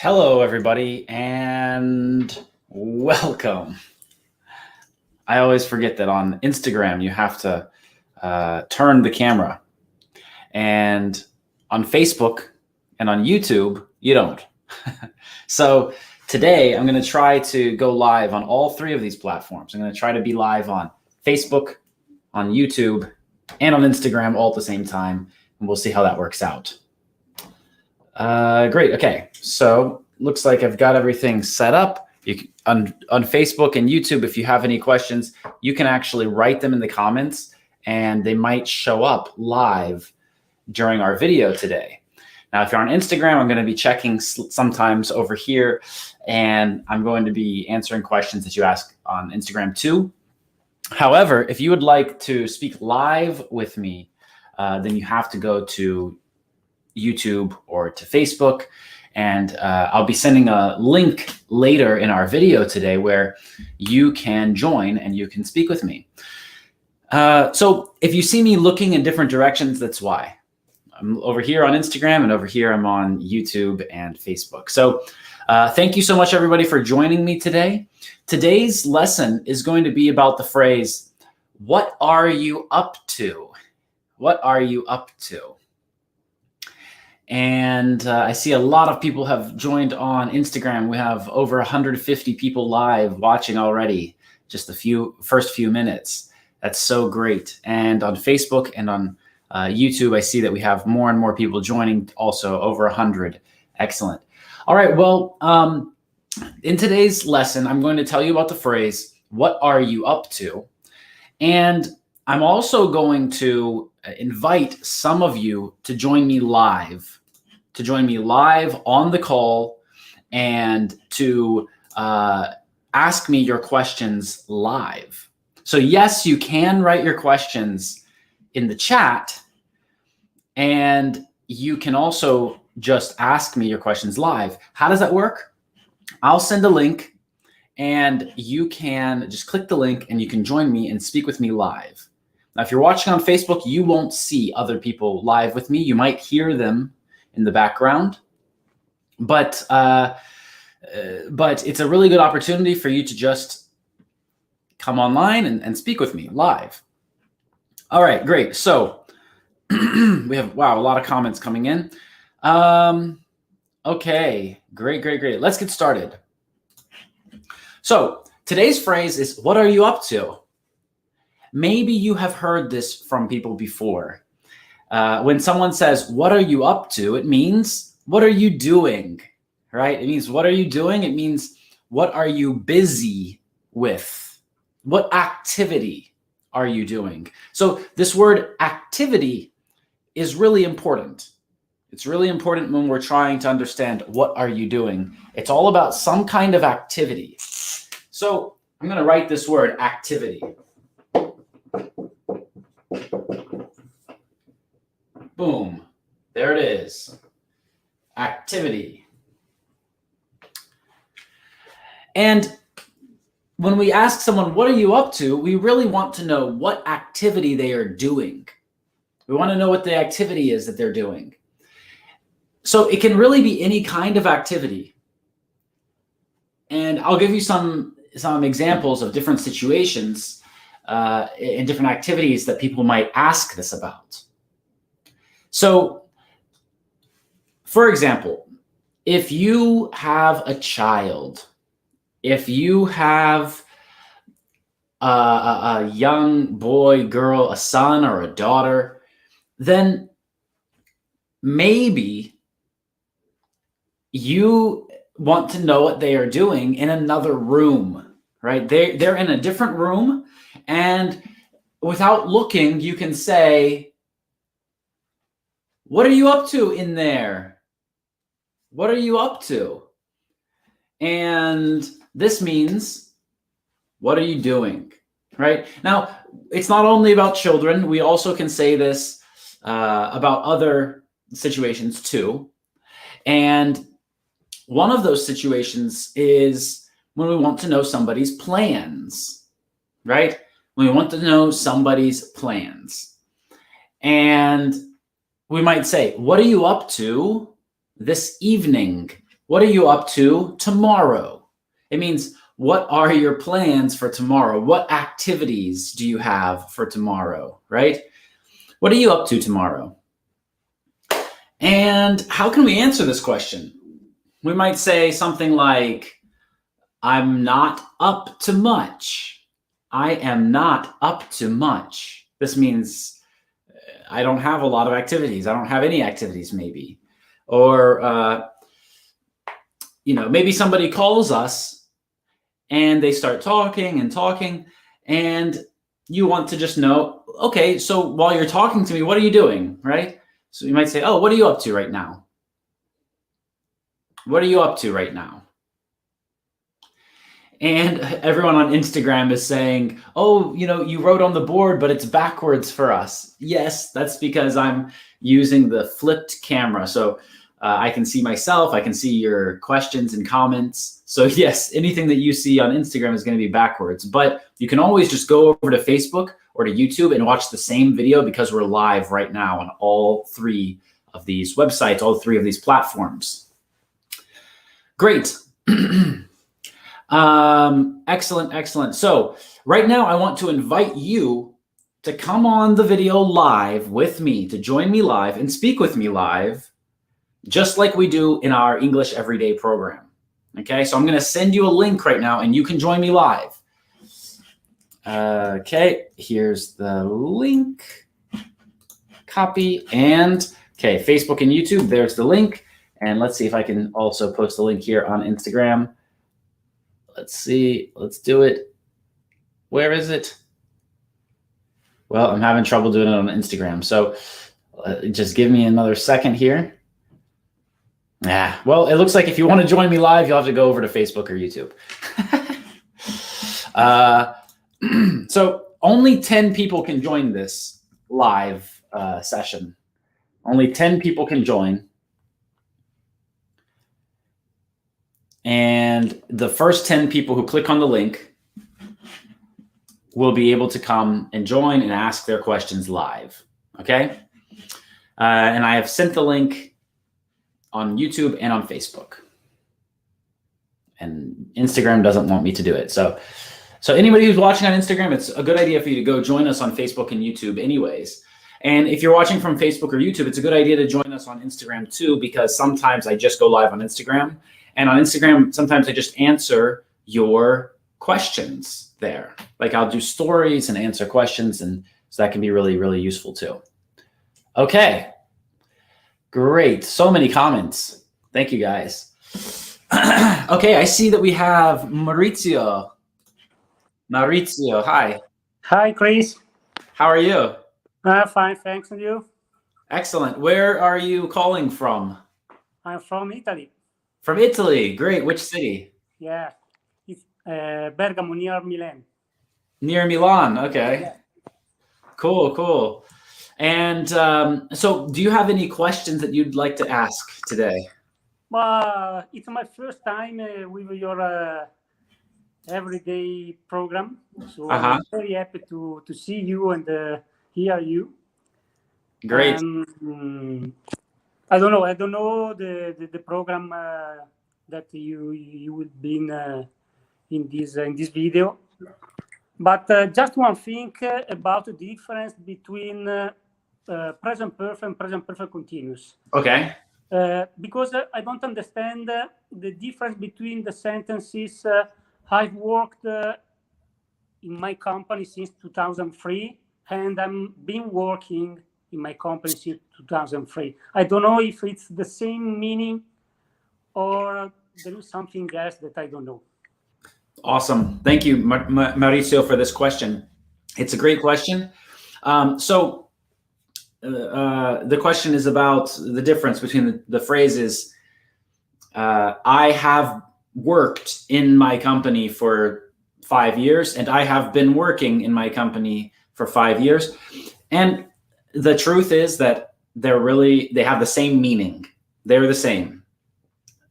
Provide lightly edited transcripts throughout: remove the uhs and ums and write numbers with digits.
Hello, everybody, and welcome. I always forget that on Instagram you have to turn the camera, and on Facebook and on YouTube you don't. So today I'm going to try to go live on all three of these platforms. I'm going to try to be live on Facebook, on YouTube, and on Instagram all at the same time, and we'll see how that works out. Great. Okay. So looks like I've got everything set up. You can, on Facebook and YouTube, if you have any questions, you can actually write them in the comments and they might show up live during our video today. Now, if you're on Instagram, I'm going to be checking sometimes over here, and I'm going to be answering questions that you ask on Instagram too. However, if you would like to speak live with me, then you have to go to YouTube or to Facebook, and I'll be sending a link later in our video today where you can join and you can speak with me. So if you see me looking in different directions, that's why. I'm over here on Instagram, and over here I'm on YouTube and Facebook. So thank you so much, everybody, for joining me today. Today's lesson is going to be about the phrase, "What are you up to?" What are you up to? And I see a lot of people have joined on Instagram. We have over 150 people live watching already, just the first few minutes. That's so great. And on Facebook and on YouTube, I see that we have more and more people joining, also over 100. Excellent. All right, well, in today's lesson, I'm going to tell you about the phrase, "What are you up to?" And I'm also going to invite some of you to join me live on the call, and to ask me your questions live. So yes, you can write your questions in the chat, and you can also just ask me your questions live. How does that work? I'll send a link, and you can just click the link and you can join me and speak with me live. Now, if you're watching on Facebook, you won't see other people live with me. You might hear them in the background, but it's a really good opportunity for you to just come online and speak with me live. All right, great. So we have, wow, a lot of comments coming in. Okay, great. Let's get started. So today's phrase is, "What are you up to?" Maybe you have heard this from people before. When someone says, "What are you up to?" it means, what are you doing, right? It means, what are you doing? It means, what are you busy with? What activity are you doing? So this word activity is really important. It's really important when we're trying to understand what are you doing. It's all about some kind of activity. So I'm going to write this word, activity. Boom. There it is. Activity. And when we ask someone, "What are you up to?" we really want to know what activity they are doing. We want to know what the activity is that they're doing. So it can really be any kind of activity. And I'll give you some examples of different situations and different activities that people might ask this about. So, for example, if you have a child, if you have a young boy, girl, a son or a daughter, then maybe you want to know what they are doing in another room, right? They're in a different room, and without looking, you can say, "What are you up to in there? What are you up to?" And this means, what are you doing, right? Now, it's not only about children. We also can say this about other situations too. And one of those situations is when we want to know somebody's plans, right? When we want to know somebody's plans. And we might say, "What are you up to this evening?" what are you up to tomorrow? It means, what are your plans for tomorrow? What activities do you have for tomorrow, right? What are you up to tomorrow? And how can we answer this question? We might say something like, I'm not up to much. I am not up to much. This means I don't have a lot of activities. I don't have any activities, maybe. Or, maybe somebody calls us and they start talking and talking, and you want to just know, okay, so while you're talking to me, what are you doing, right? So you might say, oh, what are you up to right now? What are you up to right now? And everyone on Instagram is saying, oh, you wrote on the board, but it's backwards for us. Yes, that's because I'm using the flipped camera. So I can see myself, I can see your questions and comments. So yes, anything that you see on Instagram is going to be backwards, but you can always just go over to Facebook or to YouTube and watch the same video, because we're live right now on all 3 of these websites, all 3 of these platforms. Great. Excellent. So right now I want to invite you to come on the video live with me, to join me live and speak with me live, just like we do in our English Everyday program. Okay, so I'm going to send you a link right now and you can join me live. Okay, here's the link. Copy and, okay, Facebook and YouTube, there's the link. And let's see if I can also post the link here on Instagram. Let's see, let's do it. Where is it? Well, I'm having trouble doing it on Instagram. So just give me another second here. Well, it looks like if you want to join me live, you'll have to go over to Facebook or YouTube. So only 10 people can join this live session. Only 10 people can join. And the first 10 people who click on the link will be able to come and join and ask their questions live. Okay? And I have sent the link on YouTube and on Facebook. And Instagram doesn't want me to do it. So anybody who's watching on Instagram, it's a good idea for you to go join us on Facebook and YouTube anyways. And if you're watching from Facebook or YouTube, it's a good idea to join us on Instagram too, because sometimes I just go live on Instagram. And on Instagram, sometimes I just answer your questions there. Like I'll do stories and answer questions, and so that can be really, really useful too. Okay, great. So many comments. Thank you, guys. Okay, I see that we have Maurizio. Maurizio, hi. Hi, Kris. How are you? Fine, thanks. And you? Excellent. Where are you calling from? I'm from Italy. From Italy. Great. Which city? Yeah, it's Bergamo, near Milan. Near Milan. Okay. Yeah. Cool. And so do you have any questions that you'd like to ask today? It's my first time with your everyday program. So I'm very happy to see you and hear you. Great. I don't know the program that you will be in this video, but just one thing about the difference between present perfect and present perfect continuous. Okay. Because I don't understand the difference between the sentences. I've worked in my company since 2003, and I've been working in my company since 2003. I don't know if it's the same meaning or there is something else that I don't know. Awesome. Thank you, Mauricio, for this question. It's a great question. So the question is about the difference between the phrases, I have worked in my company for 5 years, and I have been working in my company for 5 years. And the truth is that they have the same meaning. They're the same.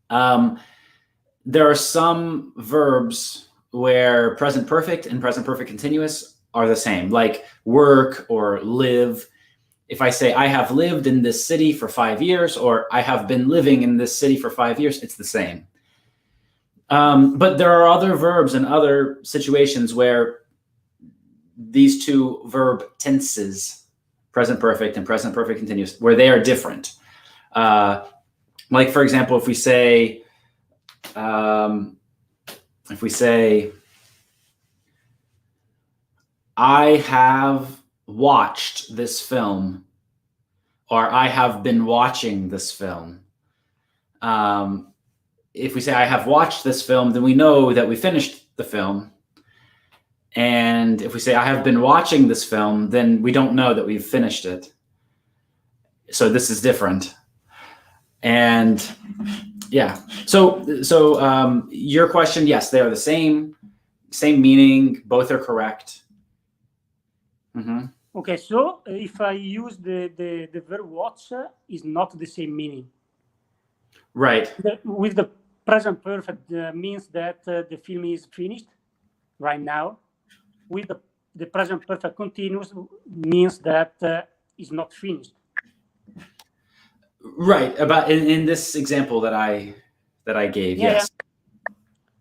There are some verbs where present perfect and present perfect continuous are the same, like work or live. if I say I have lived in this city for 5 years, or I have been living in this city for 5 years, it's the same. But there are other verbs and other situations where these two verb tenses, present perfect and present perfect continuous, where they are different. Like, for example, if we say, I have watched this film, or I have been watching this film. If we say I have watched this film, then we know that we finished the film. And if we say I have been watching this film, then we don't know that we've finished it. So this is different. And yeah, so your question, yes, they are the same meaning. Both are correct. Mm-hmm. Okay, so if I use the verb watch, is not the same meaning. Right. With the present perfect means that the film is finished right now. With the present perfect continuous means that is not finished. Right. About in this example that I gave. Yeah, yes.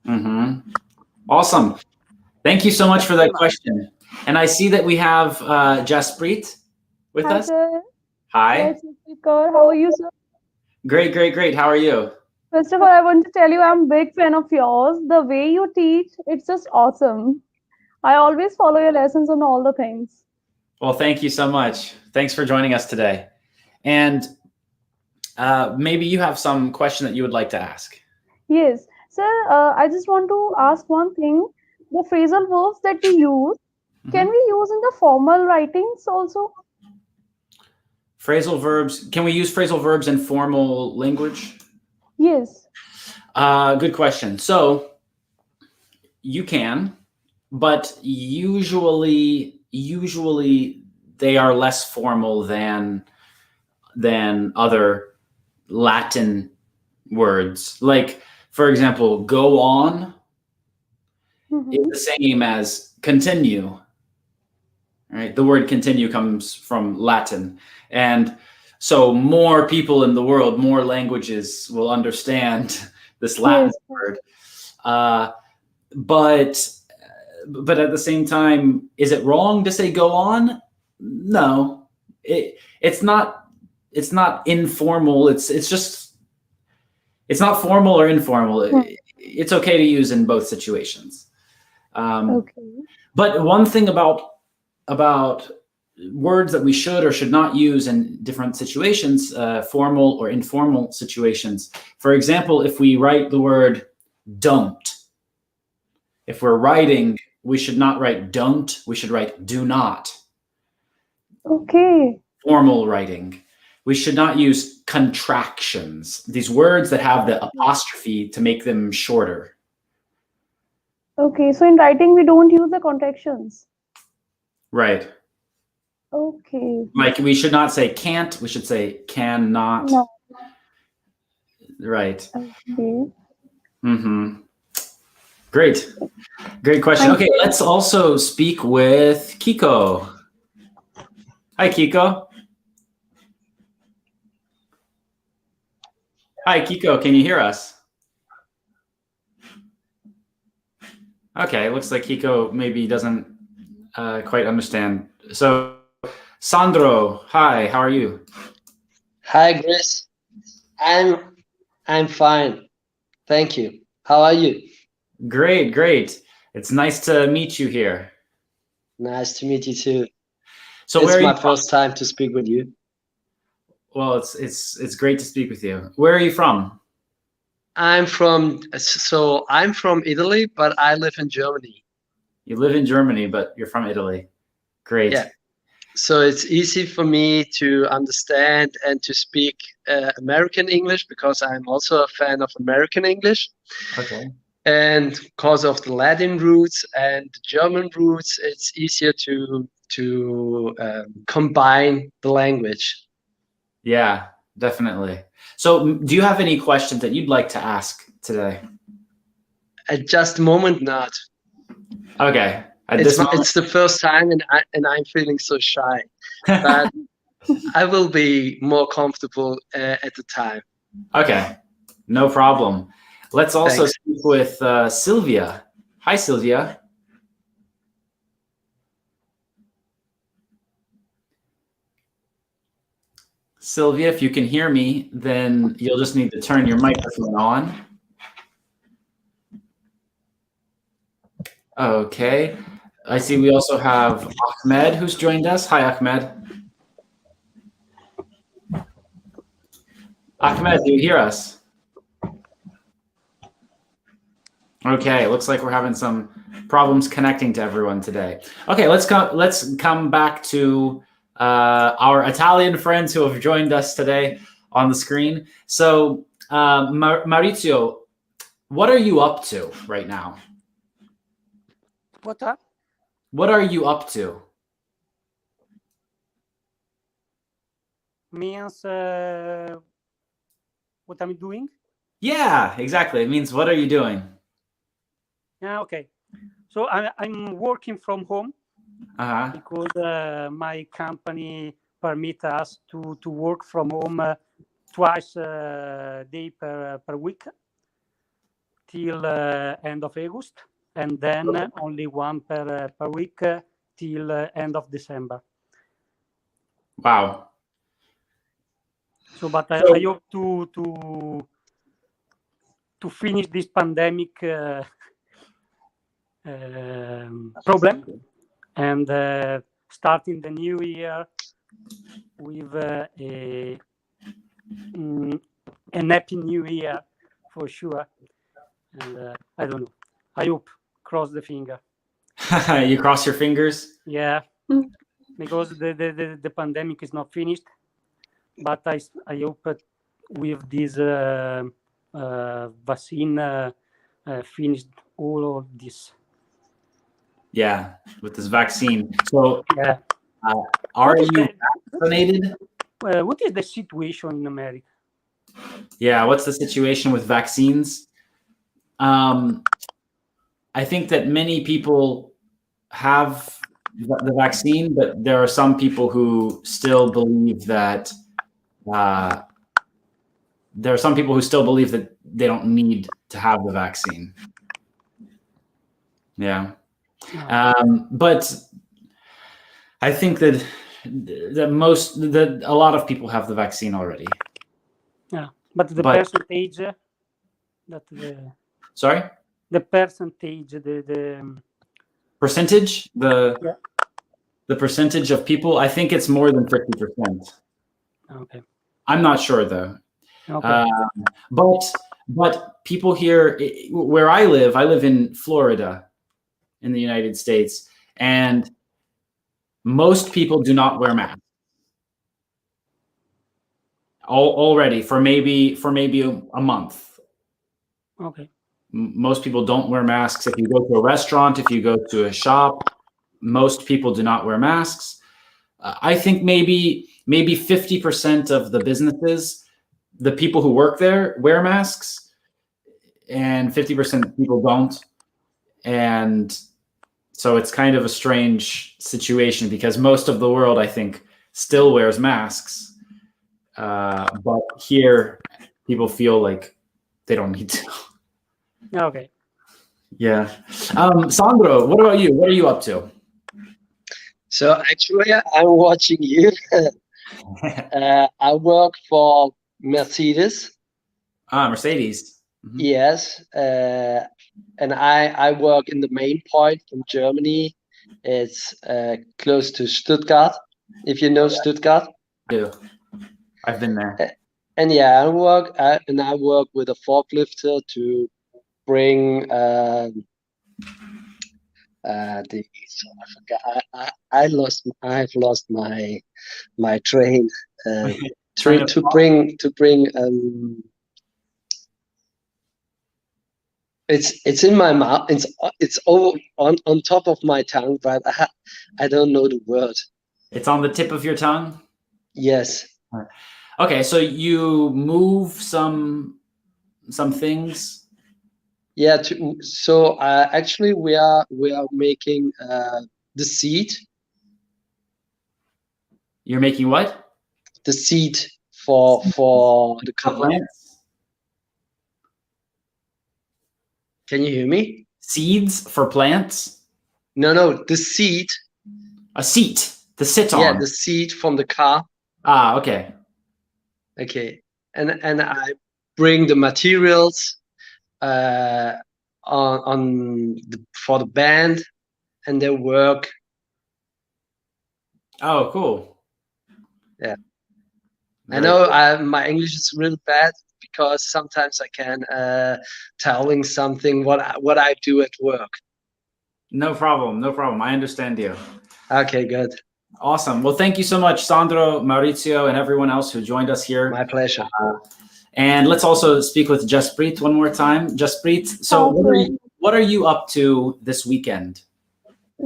Yeah. Mm-hmm. Awesome. Thank you so much for that question. And I see that we have Jasprit with us. Sir. Hi. Yes, how are you, sir? Great. How are you? First of all, I want to tell you I'm a big fan of yours. The way you teach, it's just awesome. I always follow your lessons on all the things. Well, thank you so much. Thanks for joining us today. And maybe you have some question that you would like to ask. Yes. Sir, I just want to ask one thing. The phrasal verbs that we use, can we use in the formal writings also? Phrasal verbs. Can we use phrasal verbs in formal language? Yes. Good question. So you can, but usually they are less formal than other Latin words. Like, for example, go on is the same as continue. Right? The word continue comes from Latin. And so more people in the world, more languages will understand this Latin word. But at the same time, is it wrong to say go on? No. It's not informal. It's not formal or informal. It's okay to use in both situations. Okay. But one thing about words that we should or should not use in different situations, formal or informal situations. For example, if we write the word don't, if we're writing, we should not write don't, we should write do not. Okay. Formal writing. We should not use contractions, these words that have the apostrophe to make them shorter. Okay, so in writing, we don't use the contractions. Right. Okay. Like we should not say can't, we should say cannot. No. Right. Okay. Mm-hmm. Great question. Okay, let's also speak with Kiko. Hi, Kiko. Hi, Kiko. Can you hear us? Okay, looks like Kiko maybe doesn't quite understand. So, Sandro, hi. How are you? Hi, Kris. I'm fine. Thank you. How are you? Great. It's nice to meet you here. Nice to meet you too. So it's my first time to speak with you. Well, it's great to speak with you. Where are you from? I'm from Italy, but I live in Germany. You live in Germany, but you're from Italy. Great. Yeah. So it's easy for me to understand and to speak American English because I'm also a fan of American English. Okay. And because of the Latin roots and the German roots, it's easier to combine the language. Yeah, definitely. So do you have any questions that you'd like to ask today? At just a moment, not. Okay. It's the first time and I'm feeling so shy. But I will be more comfortable at the time. Okay, no problem. Let's also Thanks. speak with Sylvia. Hi, Sylvia. Sylvia, if you can hear me, then you'll just need to turn your microphone on. Okay. I see we also have Ahmed who's joined us. Hi, Ahmed. Ahmed, do you hear us? Okay, looks like we're having some problems connecting to everyone today. Okay, let's come back to our Italian friends who have joined us today on the screen. So, Maurizio, what are you up to right now? What up? What are you up to? Means what I'm doing? Yeah, exactly. It means what are you doing? Yeah, okay. So I'm working from home because my company permit us to work from home twice a day per week till end of August, and then only one per week till end of December. Wow. So, but I hope to finish this pandemic problem and starting the new year with an happy new year for sure. And I don't know. I hope, cross the finger. You cross your fingers? Yeah, because the pandemic is not finished. But I hope with this vaccine finished all of this. Yeah, with this vaccine. So, Yeah. are you vaccinated? What is the situation in America? Yeah, what's the situation with vaccines? I think that many people have the vaccine, but there are some people who still believe that they don't need to have the vaccine. Yeah. But I think that a lot of people have the vaccine already. Yeah, but the percentage that sorry, the percentage the percentage the percentage of people, I think it's more than 50%. Okay. I'm not sure though. Okay. But people here where I live in Florida in the United States, and most people do not wear masks already for maybe a month. Okay. Most people don't wear masks. If you go to a restaurant, if you go to a shop, most people do not wear masks. I think maybe 50% of the businesses, the people who work there, wear masks, and 50% of people don't. And so it's kind of a strange situation because most of the world, I think, still wears masks. But here, people feel like they don't need to. Okay. Yeah. Sandro, what about you? What are you up to? So actually, I'm watching you. I work for Mercedes. Mercedes. Mm-hmm. Yes. And I work in the main point from Germany. It's close to Stuttgart, if you know Stuttgart. I do. I've been there. And yeah, I work with a forklifter to bring I forgot. I've lost my train. To bring it's in my mouth. It's over on top of my tongue, but I don't know the word. It's on the tip of your tongue? Yes. Okay, so you move some things. Yeah. So actually, we are making the seat. You're making what? the seed for the For car. plants? Can you hear me? Seeds for plants? No, the seed. A seat to sit on. Yeah, the seed from the car. Ah, okay. Okay, and I bring the materials for the band, and they work. Oh, cool. Yeah. I Great. know my English is really bad because sometimes I can telling something what I do at work. No problem. No problem. I understand you. Okay, good. Awesome. Well, thank you so much, Sandro, Maurizio, and everyone else who joined us here. My pleasure. And let's also speak with Jaspreet one more time. Jaspreet, so what are you up to this weekend?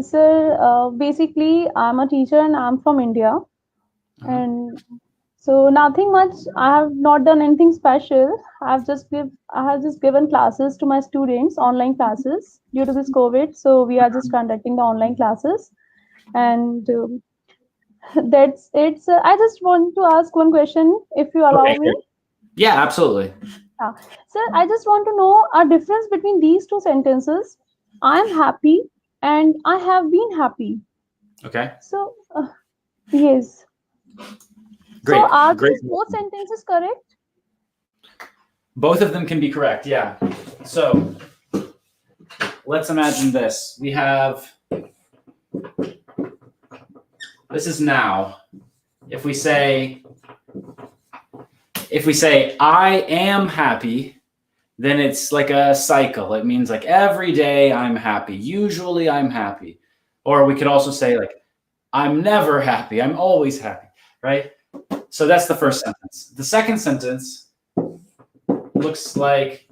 Sir, basically, I'm a teacher and I'm from India. And so nothing much. I have not done anything special. I have just given classes to my students, online classes due to this COVID. So we are just conducting the online classes, and that's it. So I just want to ask one question, if you allow me. Yeah, absolutely. Sir, I just want to know a difference between these two sentences. I am happy and I have been happy. Okay. So yes. Great. So are Great. these both sentences correct? Both of them can be correct, yeah. So let's imagine this. We have, this is now. If we say I am happy, then it's like a cycle. It means like every day I'm happy. Usually I'm happy. Or we could also say like, I'm never happy. I'm always happy, right? So that's the first sentence. The second sentence looks like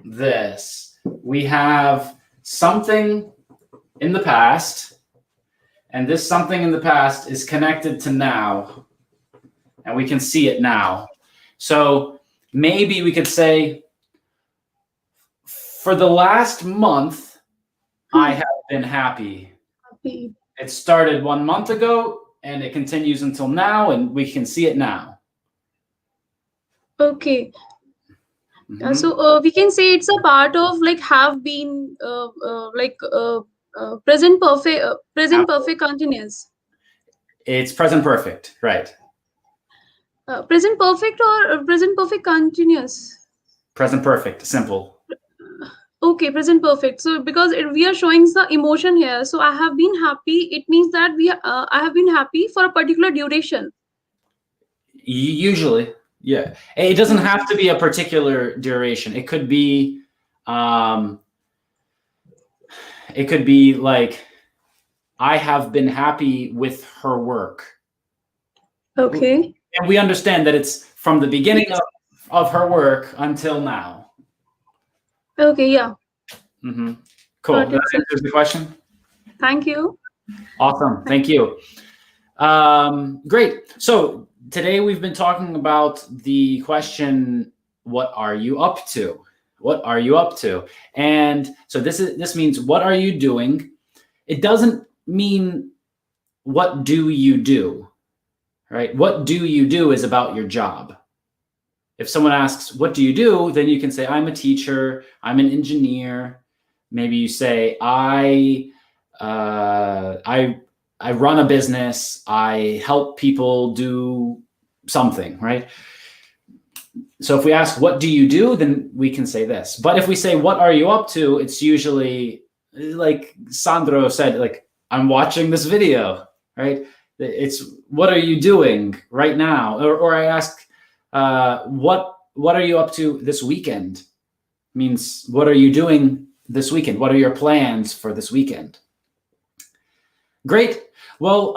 this. We have something in the past, and this something in the past is connected to now, and we can see it now. So maybe we could say, for the last month, I have been happy. It started 1 month ago, and it continues until now, and we can see it now. Okay. So we can say it's a part of like have been present perfect continuous. It's present perfect, right? Present perfect or present perfect continuous? Present perfect, simple. Okay, present perfect. So because we are showing the emotion here, so I have been happy. It means that I have been happy for a particular duration. Usually, yeah. It doesn't have to be a particular duration. It could be like, I have been happy with her work. Okay. And we understand that it's from the beginning of her work until now. Okay, yeah. Cool. That answers the question? Thank you. Awesome. Thank you. Great. So today we've been talking about the question, what are you up to? What are you up to? And so this means, what are you doing? It doesn't mean what do you do, right? What do you do is about your job. If someone asks, what do you do? Then you can say, I'm a teacher, I'm an engineer. Maybe you say, I run a business, I help people do something, right? So if we ask, what do you do? Then we can say this. But if we say, what are you up to? It's usually like Sandro said, like, I'm watching this video, right? It's, what are you doing right now? Or I ask, what are you up to this weekend? Means, what are you doing this weekend? What are your plans for this weekend? Great. Well,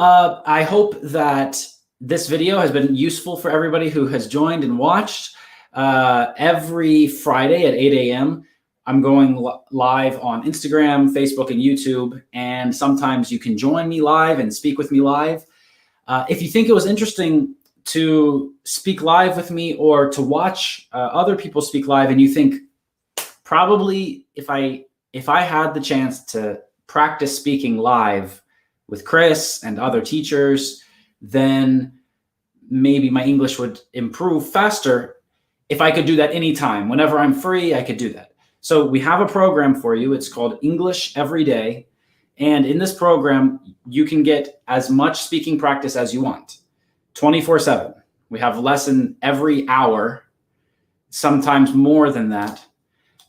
I hope that this video has been useful for everybody who has joined and watched. Every Friday at 8 a.m., I'm going live on Instagram, Facebook, and YouTube. And sometimes you can join me live and speak with me live. If you think it was interesting to speak live with me or to watch other people speak live, and you think, probably if I had the chance to practice speaking live with Kris and other teachers, then maybe my English would improve faster if I could do that anytime. Whenever I'm free, I could do that. So we have a program for you. It's called English Every Day. And in this program, you can get as much speaking practice as you want, 24/7. We have a lesson every hour, sometimes more than that.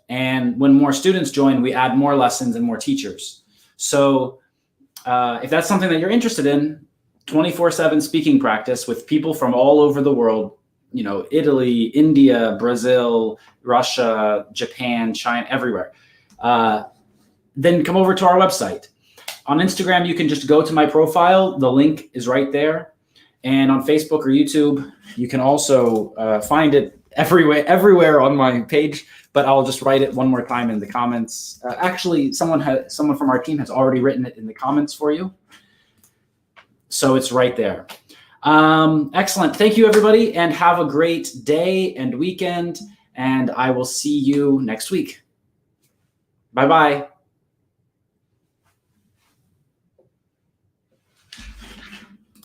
And when more students join, we add more lessons and more teachers. So if that's something that you're interested in, 24/7 speaking practice with people from all over the world, Italy, India, Brazil, Russia, Japan, China, everywhere, then come over to our website. On Instagram, you can just go to my profile. The link is right there. And on Facebook or YouTube, you can also find it everywhere on my page, but I'll just write it one more time in the comments. Actually, someone from our team has already written it in the comments for you. So it's right there. Excellent. Thank you, everybody, and have a great day and weekend. And I will see you next week. Bye-bye.